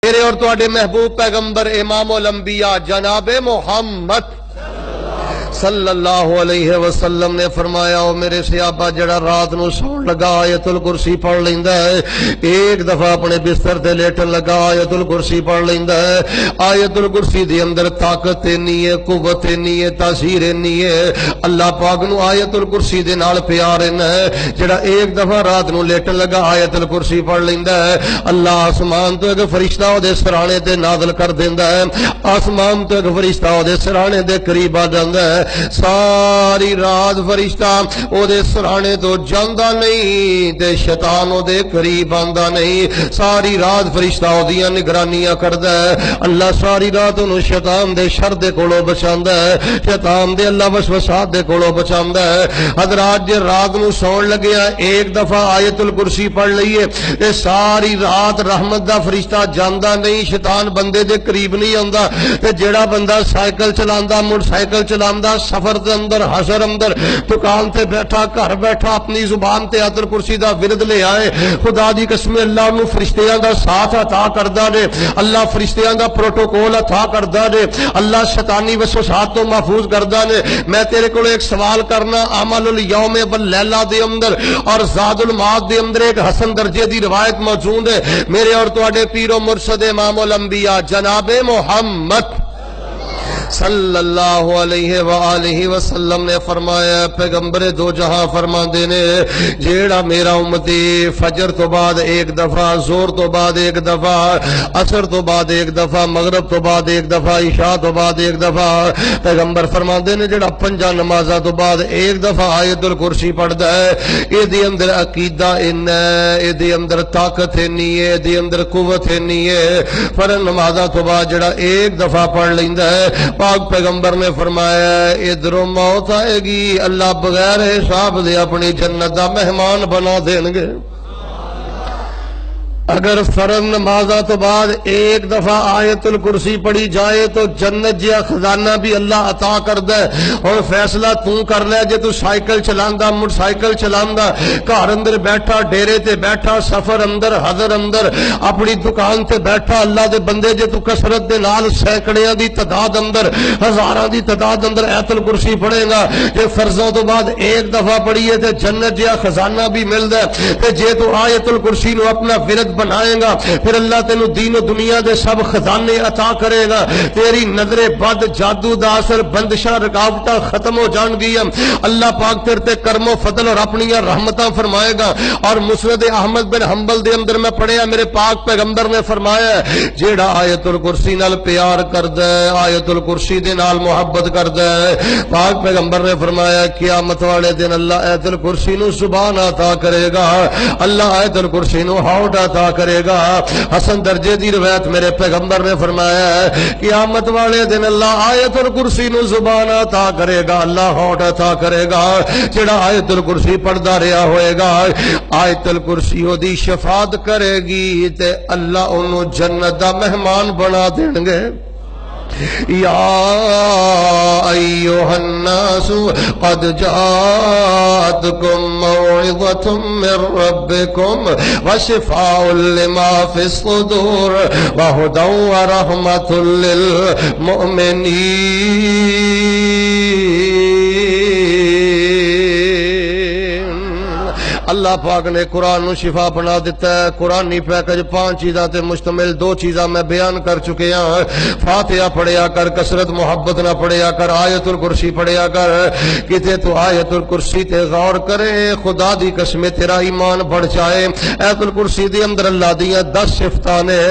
میرے اور تواڈے محبوب پیغمبر امام الانبیاء جناب محمد صلی اللہ علیہ وسلم نے فرمایا او میرے صحابہ جڑا رات نو سون لگا آیت الکرسی پڑھ لیندا ہے، ایک دفعہ اپنے بستر تے لیٹن لگا آیت الکرسی پڑھ لیندا ہے، آیت الکرسی دے اندر طاقت نہیں ہے، قوت نہیں ہے، تاثیر نہیں ہے، اللہ پاک نو آیت الکرسی دے نال پیار ہے، جڑا ایک دفعہ رات نو لیٹن لگا آیت الکرسی پڑھ لیندا ہے، اللہ آسمان تو ایک فرشتہ او دے سرانے تے نازل کر دیندا ہے، آسمان تو ایک فرشتہ او دے سرانے دے قریب آ جاندا ہے، ساری رات فرشتہ او دے سرانے تو جاندا نہیں تے شیطان او دے قریب آندا نہیں، ساری رات فرشتہ او دیاں نگرانیاں کردا ہے، اللہ ساری رات انہوں شیطان دے شر دے کولوں بچاندا ہے، شیطان دے اللہ وسوسات دے کولوں بچاندا ہے۔ حضرات جے رات نو سون لگیا ایک دفعہ آیت الکرسی پڑھ لئیے تے ساری رات رحمت دا فرشتہ جاندا نہیں، شیطان بندے دے قریب نہیں آندا، تے جیڑا بندہ سائیکل چلاندا موٹر سائیکل چلاندا سفر دے اندر حشر اندر دکان تے بیٹھا گھر بیٹھا اپنی زبان تے آیت الکرسی دا ورد لے آئے، خدا دی قسم اللہ انہوں فرشتیاں دا ساتھ عطا کردا نے، اللہ فرشتیاں دا پروٹوکول عطا کردا نے، اللہ شیطانی وسوسات تو محفوظ کردا نے۔ میں تیرے کو ایک سوال کرنا، عمل الیوم واللیلہ دے اندر اور زاد المعاد دے اندر ایک حسن درجے دی روایت موجود ہے، میرے اور تواڈے پیر و مرشد امام الانبیاء جناب محمد صلی اللہ علیہ وآلہ وسلم نے فرمایا، پیغمبر دو جہاں فرما دینے جیڑا میرا امتی فجر تو بعد ایک دفعہ، زور تو بعد ایک دفعہ، عصر تو بعد ایک دفعہ، مغرب تو بعد ایک دفعہ، عشاء تو بعد ایک دفعہ، پیغمبر فرما دینے جیڑا پنجا نمازہ تو بعد ایک دفعہ آیت الکرسی پڑھدا ہے، اے دی اندر عقیدہ ان ہے، اے دی اندر طاقت نہیں ہے، اے دی اندر قوت نہیں ہے، فرض نمازہ تو بعد جیڑا ایک دفعہ پڑھ لیندا ہے، پاک پیغمبر نے فرمایا ادھروں موت آئے گی اللہ بغیر حساب دے اپنی جنت دا مہمان بنا دیں گے۔ اگر فرض نمازہ تو بعد ایک دفعہ آیت الکرسی پڑھی جائے تو جنت جیا خزانہ بھی اللہ عطا کر دے، اور فیصلہ تو کر لے جے تو سائیکل چلاندا موٹر سائیکل چلاندا گھر اندر بیٹھا ڈیرے تے بیٹھا سفر اندر حضر اندر اپنی دکان تے بیٹھا، اللہ دے بندے جے تو کثرت دے نال سینکڑیاں دی تعداد اندر ہزاراں دی تعداد اندر آیت الکرسی پڑھے گا، جے فرضوں تو بعد ایک دفعہ پڑھیے تے جنت جیا خزانہ بھی مل دے، تے جے تو آیت الکرسی نو اپنا ورد بنائے گا پھر اللہ تینو دین و دنیا دے سب خزانے عطا کرے گا، تیری نظر بد جادو دا اثر بندشاں رکاوٹاں ختم ہو جان گیا، اللہ پاک تیرے تے کرم و فضل اور اپنی رحمتاں فرمائے گا۔ اور مسند احمد بن حنبل دے اندر میں پڑھیا میرے پاک پیغمبر نے فرمایا جیڑا آیت الکرسی نال پیار کردا ہے، آیت الکرسی دے نال محبت کردا ہے، پاک پیغمبر نے فرمایا قیامت والے دن اللہ آیت الکرسی نو زبان عطا کرے گا، اللہ آیت الکرسی نو ہونٹ عطا کرے گا۔ حسن درجے دی روایت میرے پیغمبر نے فرمایا ہے قیامت والے دن اللہ آیت الکرسی نو زبان عطا کرے گا، اللہ ہونٹ عطا کرے گا، جڑا آیت الکرسی پڑھدا رہیا ہوئے گا آیت الکرسی او دی شفاعت کرے گی تے اللہ انہوں جنت دا مہمان بنا دیں گے۔ یا ایھا الناس قد جاءتکم موعظۃ من ربکم وشفاء لما فی الصدور وہدی ورحمۃ للمؤمنین۔ اللہ پاک نے قرآن نو شفا بنا دیتا ہے، قرآنی پیکج 5 چیزاں تے مشتمل 2 چیزاں میں بیان کر چکے ہیں، فاتحہ پڑھیا کر، کثرت محبت نہ پڑھیا کر، آیت الکرسی پڑھیا کر، کتے تو آیت الکرسی تے غور کرے خدا دی قسم تیرا ایمان بڑھ جائے۔ آیت الکرسی دے اندر اللہ دیاں 10 صفتاں نے،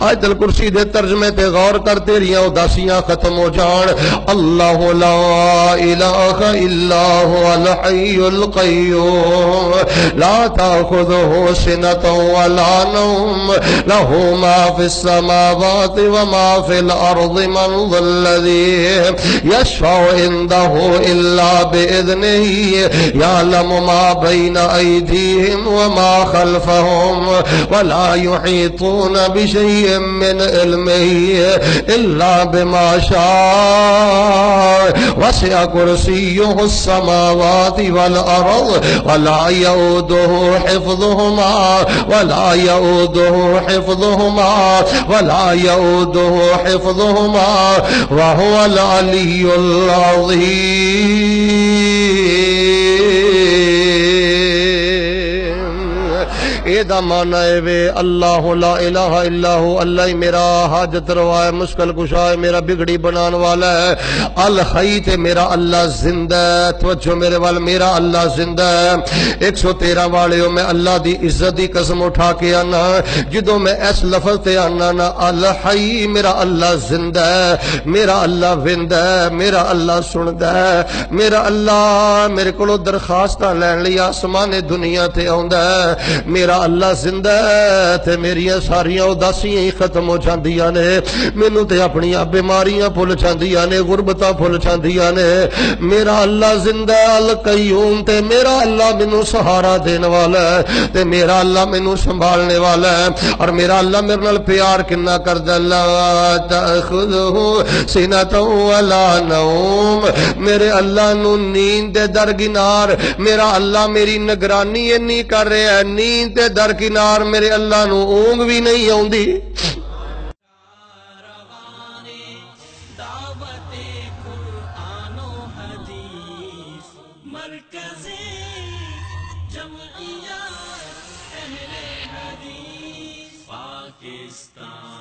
آیت الکرسی دے ترجمے تے غور کر تیریاں اداسیاں ختم ہو جان۔ اللہ لا الہ الا هو الحی القیوم لا تأخذه سنة ولا نوم له ما في السماوات وما في الأرض من ذا الذي يشفع عنده إلا بإذنه يعلم ما بين أيديهم وما خلفهم ولا يحيطون بشيء من علمه إلا بما شاء وسع كرسيه السماوات والأرض ولا يؤوده يؤوده حفظهما ولا يؤوده حفظهما ولا يؤوده حفظهما وهو العلي العظيم. ایدہ معنی ہے وے اللہ لا الہ الا ہو، اللہ ہی میرا حاجت روا ہے، مشکل کشا ہے، میرا بگڑی بنان والا ہے. الحی تے میرا اللہ زندہ ہے. توجہ میرے وال، میرا اللہ زندہ ہے. 113 والے ہو، میں اللہ دی عزت دی قسم اٹھا کے آنا جدوں میں اس لفظ تے آنا نا الحی میرا اللہ زندہ ہے، میرا اللہ وندہ ہے، میرا اللہ سندہ ہے، میرا اللہ میرے کولو درخواستاں لین لئی آسمان دنیا تے آوندا ہے. میرا اللہ زندہ ہے تے میری ساریاں اداسیاں ہی ختم ہو جاندیاں نے، مینوں تے اپنی بیماریاں بھول جاندیاں نے، غربتاں بھول جاندیاں نے. میرا اللہ زندہ ہے القیوم تے میرا اللہ مینوں سہارا دین والا ہے تے میرا اللہ مینوں سنبھالنے والا ہے. اور میرا اللہ میرے نال پیار کنا کردا، لا تاخذہ سنۃ ولا نوم. میرے اللہ نو نیند دے درکنار، میرا اللہ میری نگرانی نہیں کر رہا ہے، نیند دے درکنار میرے اللہ نو اونگ بھی نہیں آوندی. جمعیت اہل حدیث پاکستان.